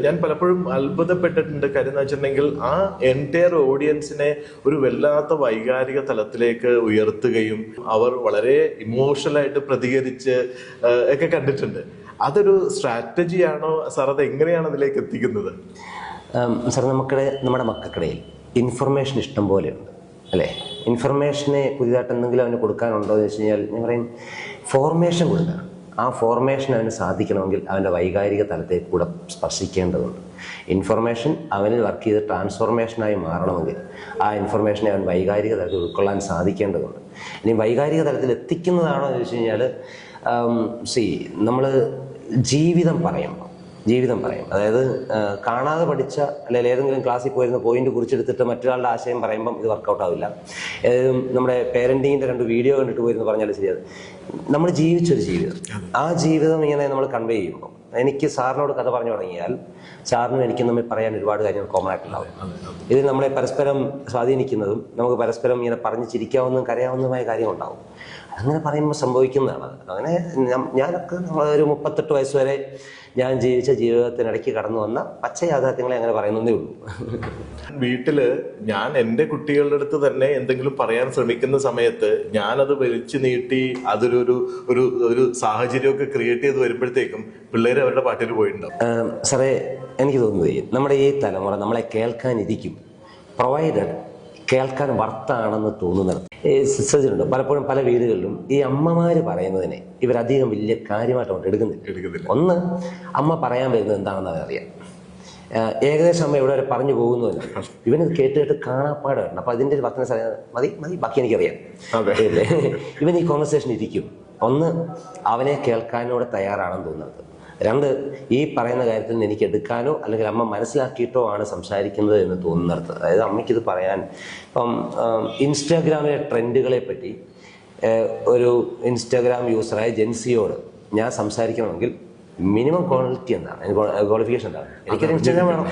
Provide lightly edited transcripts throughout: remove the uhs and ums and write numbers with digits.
ഞാൻ പലപ്പോഴും അത്ഭുതപ്പെട്ടിട്ടുണ്ട്. കാര്യം എന്ന് വെച്ചിട്ടുണ്ടെങ്കിൽ ആ എൻറ്റയർ ഓഡിയൻസിനെ ഒരു വല്ലാത്ത വൈകാരിക തലത്തിലേക്ക് ഉയർത്തുകയും അവർ വളരെ ഇമോഷണലായിട്ട് പ്രതികരിച്ച് ഒക്കെ കണ്ടിട്ടുണ്ട്. അതൊരു സ്ട്രാറ്റജിയാണോ സാർ? അത് എങ്ങനെയാണ് അതിലേക്ക് എത്തിക്കുന്നത്? സാർ, നമ്മുടെ മക്കൾക്കിടയിൽ ഇൻഫർമേഷൻ ഇഷ്ടം പോലെയുണ്ട് അല്ലേ? ഇൻഫർമേഷനെ പുതിയതായിട്ട് എന്തെങ്കിലും അവന് കൊടുക്കാനുണ്ടോ എന്ന് വെച്ച് കഴിഞ്ഞാൽ ഞാൻ പറയും ഫോർമേഷൻ കൊടുക്കണം. ആ ഫോർമേഷൻ അവന് സാധിക്കണമെങ്കിൽ അവൻ്റെ വൈകാരിക തലത്തെ കൂടെ സ്പർശിക്കേണ്ടതുണ്ട്. ഇൻഫർമേഷൻ അവന് വർക്ക് ചെയ്ത് ട്രാൻസ്ഫോർമേഷനായി മാറണമെങ്കിൽ ആ ഇൻഫർമേഷനെ അവൻ വൈകാരിക തലത്തിൽ ഉൾക്കൊള്ളാൻ സാധിക്കേണ്ടതുണ്ട്. ഇനി വൈകാരിക തലത്തിൽ എത്തിക്കുന്നതാണോ എന്ന് ചോദിച്ചു കഴിഞ്ഞാൽ നമ്മൾ ജീവിതം പറയും, അതായത് കാണാതെ പഠിച്ച അല്ലെങ്കിൽ ഏതെങ്കിലും ക്ലാസ്സിൽ പോയിരുന്ന പോയിന്റ് കുറിച്ചെടുത്തിട്ട് മറ്റൊരാളുടെ ആശയം പറയുമ്പം ഇത് വർക്കൗട്ട് ആവില്ല. നമ്മുടെ പേരൻറ്റിങ്ങിൻ്റെ 2 വീഡിയോ കണ്ടിട്ട് പോയിരുന്നു പറഞ്ഞാൽ ശരിയത്. നമ്മൾ ജീവിച്ചൊരു ജീവിതം, ആ ജീവിതം ഇങ്ങനെ നമ്മൾ കൺവേ ചെയ്യുമ്പോൾ എനിക്ക് സാറിനോട് കഥ പറഞ്ഞു തുടങ്ങിയാൽ സാറിനും എനിക്കും തമ്മിൽ പറയാൻ ഒരുപാട് കാര്യങ്ങൾ കോമൺ ആയിട്ടുണ്ടാവും. ഇതിൽ നമ്മളെ പരസ്പരം സ്വാധീനിക്കുന്നതും നമുക്ക് പരസ്പരം ഇങ്ങനെ പറഞ്ഞ് ചിരിക്കാവുന്നതും കരയാവുന്നതുമായ കാര്യങ്ങളുണ്ടാവും. അങ്ങനെ പറയുമ്പോൾ സംഭവിക്കുന്നതാണ്. അങ്ങനെ ഞാനൊക്കെ ഒരു 38 വയസ്സ് വരെ ഞാൻ ജീവിച്ച ജീവിതത്തിനിടയ്ക്ക് കടന്നു വന്ന പച്ച യാഥാർത്ഥ്യങ്ങളെ അങ്ങനെ പറയുന്നതേ ഉള്ളൂ. വീട്ടില് ഞാൻ എൻ്റെ കുട്ടികളുടെ അടുത്ത് തന്നെ എന്തെങ്കിലും പറയാൻ ശ്രമിക്കുന്ന സമയത്ത് ഞാനത് വലിച്ചു നീട്ടി അതൊരു ഒരു സാഹചര്യമൊക്കെ ക്രിയേറ്റ് ചെയ്ത് വരുമ്പോഴത്തേക്കും പിള്ളേർ അവരുടെ പാട്ടിൽ പോയിട്ടുണ്ടാവും. സാറേ, എനിക്ക് തോന്നുന്നത് നമ്മുടെ ഈ തലമുറ നമ്മളെ കേൾക്കാനിരിക്കും, പ്രൊവൈഡഡ് കേൾക്കാൻ വർത്താണെന്ന് തോന്നുന്നത് ശ്രദ്ധിച്ചിട്ടുണ്ട്. പലപ്പോഴും പല വീടുകളിലും ഈ അമ്മമാര് പറയുന്നതിനെ ഇവരധികം വലിയ കാര്യമായിട്ട് എടുക്കുന്നില്ല. ഒന്ന്, അമ്മ പറയാൻ വരുന്നത് എന്താണെന്ന് അവരറിയാം. ഏകദേശം അമ്മ ഇവിടെ വരെ പറഞ്ഞു പോകുന്നതല്ല, ഇവനത് കേട്ട് കാണാപ്പാട് വരണം. അപ്പൊ അതിന്റെ ഒരു വർത്തന മതി ബാക്കി എനിക്കറിയാം. ഇവൻ ഈ കോൺവെർസേഷൻ ഇരിക്കും. ഒന്ന്, അവനെ കേൾക്കാനോടെ തയ്യാറാണെന്ന് തോന്നുന്നത്. 2, ഈ പറയുന്ന കാര്യത്തിൽ നിന്ന് എനിക്ക് എടുക്കാനോ അല്ലെങ്കിൽ അമ്മ മനസ്സിലാക്കിയിട്ടോ ആണ് സംസാരിക്കുന്നത് എന്ന് തോന്നുന്നത്. അതായത് അമ്മയ്ക്കിത് പറയാൻ ഇപ്പം ഇൻസ്റ്റാഗ്രാമിലെ ട്രെൻഡുകളെ പറ്റി ഒരു ഇൻസ്റ്റാഗ്രാം യൂസറായ ജെൻസിയോട് ഞാൻ സംസാരിക്കണമെങ്കിൽ മിനിമം ക്വാളിറ്റി എന്താണ്, ക്വാളിഫിക്കേഷൻ എന്താണ്? എനിക്കൊരു ഇൻസ്റ്റാഗ്രാം വേണം,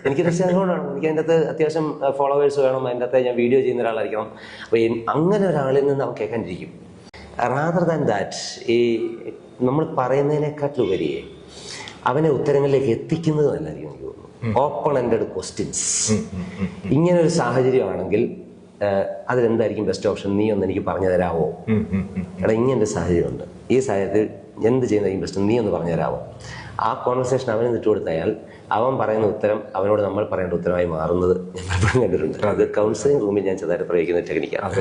എനിക്ക് അതിൻ്റെ അകത്ത് അത്യാവശ്യം ഫോളോവേഴ്സ് വേണം, അതിൻ്റെ അകത്ത് ഞാൻ വീഡിയോ ചെയ്യുന്ന ഒരാളായിരിക്കണം. അപ്പോൾ അങ്ങനെ ഒരാളിൽ നിന്ന് അവൻ കേൾക്കാനിരിക്കും. റാദർ ദാൻ ദാറ്റ് ഈ നമ്മൾ പറയുന്നതിനെക്കാട്ടിലുപരിയെ അവനെ ഉത്തരങ്ങളിലേക്ക് എത്തിക്കുന്നത് നല്ലതായിരിക്കും എനിക്ക് തോന്നുന്നു. Open ended questions. ഇങ്ങനെ ഒരു സാഹചര്യമാണെങ്കിൽ അതിലെന്തായിരിക്കും ബെസ്റ്റ് ഓപ്ഷൻ? നീ ഒന്ന് എനിക്ക് പറഞ്ഞു തരാമോ? എടാ, ഇങ്ങനൊരു സാഹചര്യമുണ്ട്, ഈ സാഹചര്യത്തിൽ എന്ത് ചെയ്യുന്നതായിരിക്കും ബെസ്റ്റ്, നീ ഒന്ന് പറഞ്ഞു തരാമോ? ആ കോൺവെർസേഷൻ അവന് വിട്ടുകൊടുത്താൽ അവൻ പറയുന്ന ഉത്തരം അവനോട് നമ്മൾ പറയേണ്ട ഉത്തരമായി മാറുന്നത് ഞാൻ പലപ്പോഴും കണ്ടിട്ടുണ്ട്. അത് കൗൺസിലിംഗ് റൂമിൽ ഞാൻ ചെറുതായിട്ട് പ്രയോഗിക്കുന്ന ടെക്നിക്കാണ്.